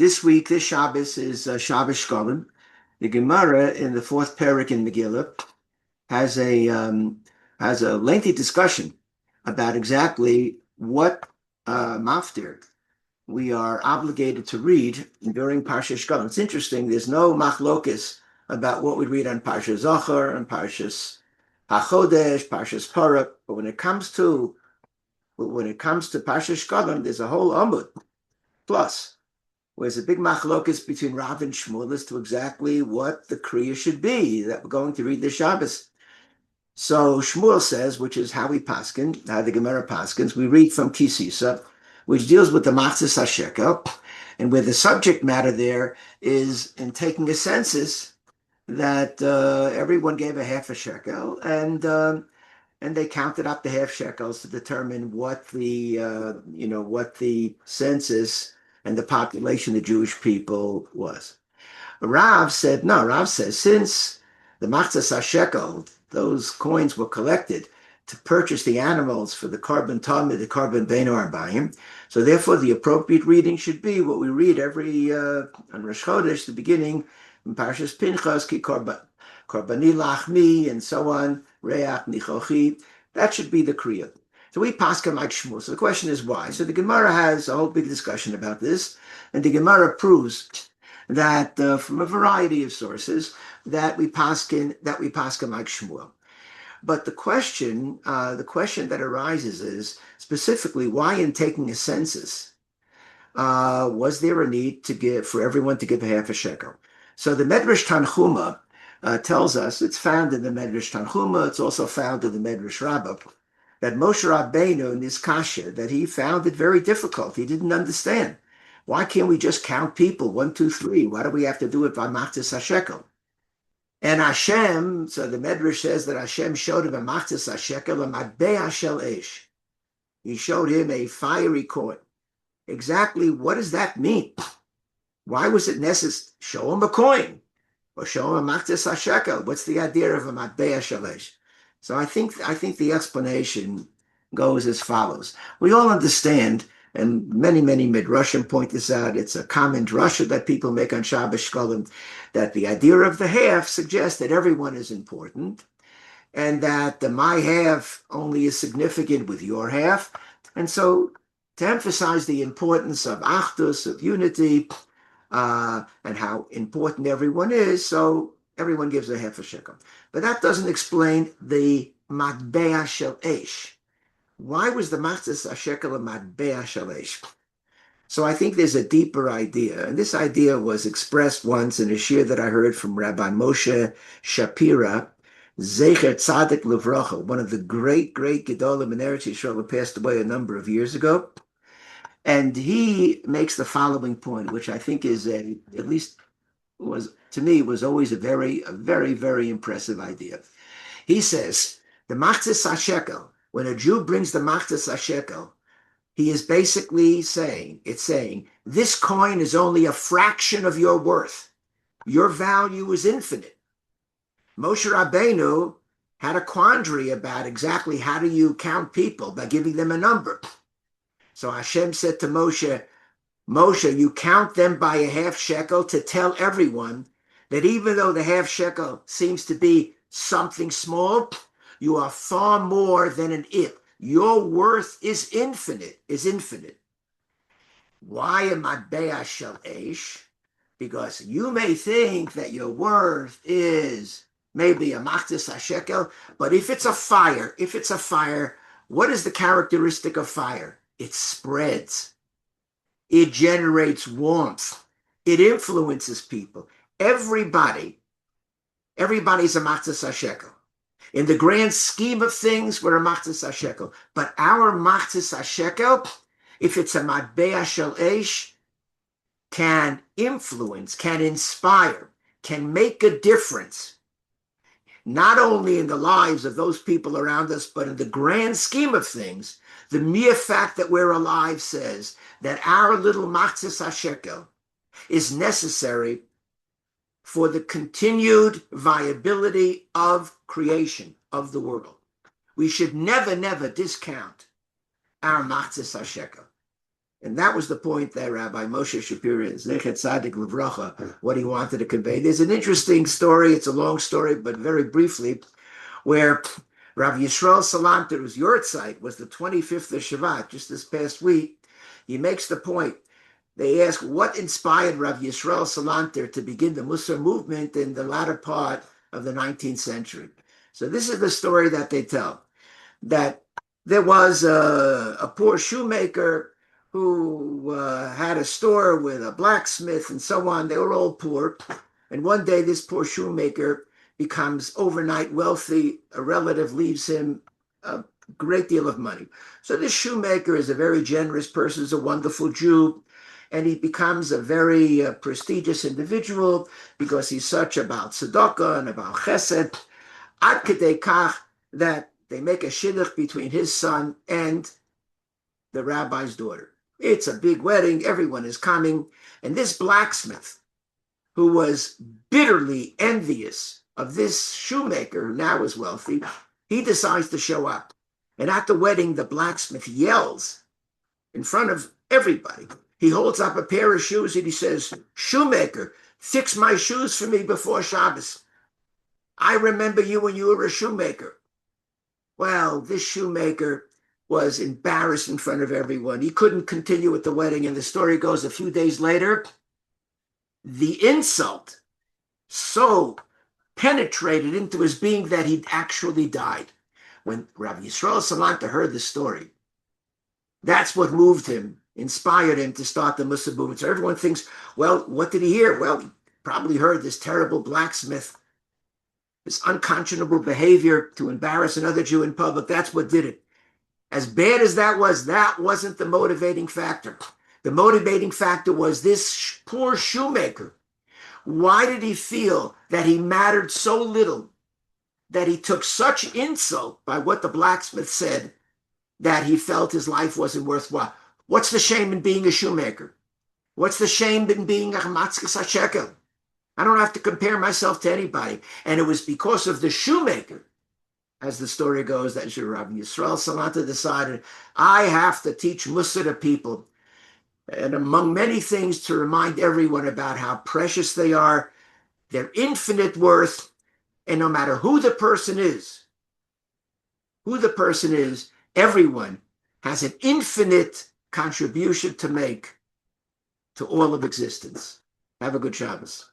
This week, this Shabbos is Shabbos Shkolim. The Gemara in the fourth parak in Megillah has a lengthy discussion about exactly what maftir we are obligated to read during parsha Shkolim. It's interesting. There's no machlokas about what we read on parsha Zachor and parshas HaChodesh, parshas Torah, but when it comes to parsha Shkolim, there's a whole amud plus. Whereas a big machlokas between Rav and Shmuel as to exactly what the kriya should be that we're going to read this Shabbos. So Shmuel says, which is how we paskin, how the Gemara paskins, we read from Kisisa, which deals with the machzis HaShekel, and where the subject matter there is in taking a census that everyone gave a half a shekel, and they counted up the half shekels to determine what the census and the population of the Jewish people was. Rav said, no, Rav says, since the machzas HaShekel, those coins were collected to purchase the animals for the korban tamid, the korban beinu arbayim, so therefore the appropriate reading should be what we read every on Rosh Chodesh, the beginning, in Parshas Pinchas, ki korbani lachmi, and so on, reach nichochi. That should be the kriya. So we paskin like Shmuel. So the question is why? So the Gemara has a whole big discussion about this, and the Gemara proves that from a variety of sources that we paskin like Shmuel. But the question that arises is specifically why, in taking a census, was there a need for everyone to give a half a shekel? So the Medrash Tanchuma tells us, it's found in the Medrash Tanchuma, it's also found in the Medrash Rabbah, that Moshe Rabbeinu in this kasha, that he found it very difficult. He didn't understand. Why can't we just count people, 1, 2, 3? Why do we have to do it by machzis HaShekel? And Hashem, so the Medrash says that Hashem showed him a machzis HaShekel, a matbea shel esh. He showed him a fiery coin. Exactly what does that mean? Why was it necessary? Show him a coin or show him a machzis HaShekel. What's the idea of a matbea shel esh? So I think the explanation goes as follows. We all understand, and many midrashim point this out, it's a common drasha that people make on Shabbos Shkolim, that the idea of the half suggests that everyone is important, and that the my half only is significant with your half. And so to emphasize the importance of achdus, of unity, and how important everyone is, so everyone gives a half a shekel. But that doesn't explain the matbea shel esh. Why was the machzis HaShekel a matbea shel esh? So I think there's a deeper idea. And this idea was expressed once in a shir that I heard from Rabbi Moshe Shapira, Zecher Tzadik Livracha, one of the great Gedolim in Eretz Yisrael, who passed away a number of years ago. And he makes the following point, which I think is was always a very impressive idea. He says, the machzis HaShekel, when a Jew brings the machzis HaShekel, he is basically saying, this coin is only a fraction of your worth. Your value is infinite. Moshe Rabbeinu had a quandary about exactly how do you count people by giving them a number. So Hashem said to Moshe, you count them by a half shekel to tell everyone that even though the half shekel seems to be something small, you are far more than an ip. Your worth is infinite. Why a matbea shel esh? Because you may think that your worth is maybe a machzis HaShekel, but if it's a fire, what is the characteristic of fire? It spreads. It generates warmth. It influences people. Everybody's a machzis HaShekel. In the grand scheme of things, we're a machzis HaShekel. But our machzis HaShekel, if it's a matbea shel esh, can influence, can inspire, can make a difference, not only in the lives of those people around us, but in the grand scheme of things. The mere fact that we're alive says that our little machzis HaShekel is necessary for the continued viability of creation, of the world. We should never discount our machzis HaShekel. And that was the point that Rabbi Moshe Shapira, Zechet Tzadik Livracha, what he wanted to convey. There's an interesting story. It's a long story, but very briefly, where Rav Yisrael Salanter, whose Yortzeit was the 25th of Shabbat, just this past week, he makes the point. They ask what inspired Rav Yisrael Salanter to begin the Musar movement in the latter part of the 19th century. So this is the story that they tell, that there was a poor shoemaker who had a store with a blacksmith and so on. They were all poor. And one day this poor shoemaker becomes overnight wealthy. A relative leaves him a great deal of money. So this shoemaker is a very generous person, is a wonderful Jew, and he becomes a very prestigious individual because he's such about tzedakah and about chesed, ad kedei kach, that they make a shidduch between his son and the rabbi's daughter. It's a big wedding. Everyone is coming. And this blacksmith, who was bitterly envious of this shoemaker, who now is wealthy, he decides to show up. And at the wedding, the blacksmith yells in front of everybody. He holds up a pair of shoes and he says, "Shoemaker, fix my shoes for me before Shabbos. I remember you when you were a shoemaker." Well, this shoemaker was embarrassed in front of everyone. He couldn't continue with the wedding. And the story goes, a few days later, the insult so penetrated into his being that he actually died. When Rabbi Yisrael Salanter heard the story, that's what moved him, inspired him to start the Musar movement. So everyone thinks, well, what did he hear? Well, he probably heard this terrible blacksmith, this unconscionable behavior to embarrass another Jew in public. That's what did it. As bad as that wasn't the motivating factor. The motivating factor was this poor shoemaker. Why did he feel that he mattered so little, that he took such insult by what the blacksmith said, that he felt his life wasn't worthwhile? What's the shame in being a shoemaker? What's the shame in being a chamatzkas Shekel? I don't have to compare myself to anybody. And it was because of the shoemaker, as the story goes, that Rabbi Yisrael Salanter decided, I have to teach Musar to people. And among many things, to remind everyone about how precious they are, their infinite worth, and no matter who the person is, everyone has an infinite contribution to make to all of existence. Have a good Shabbos.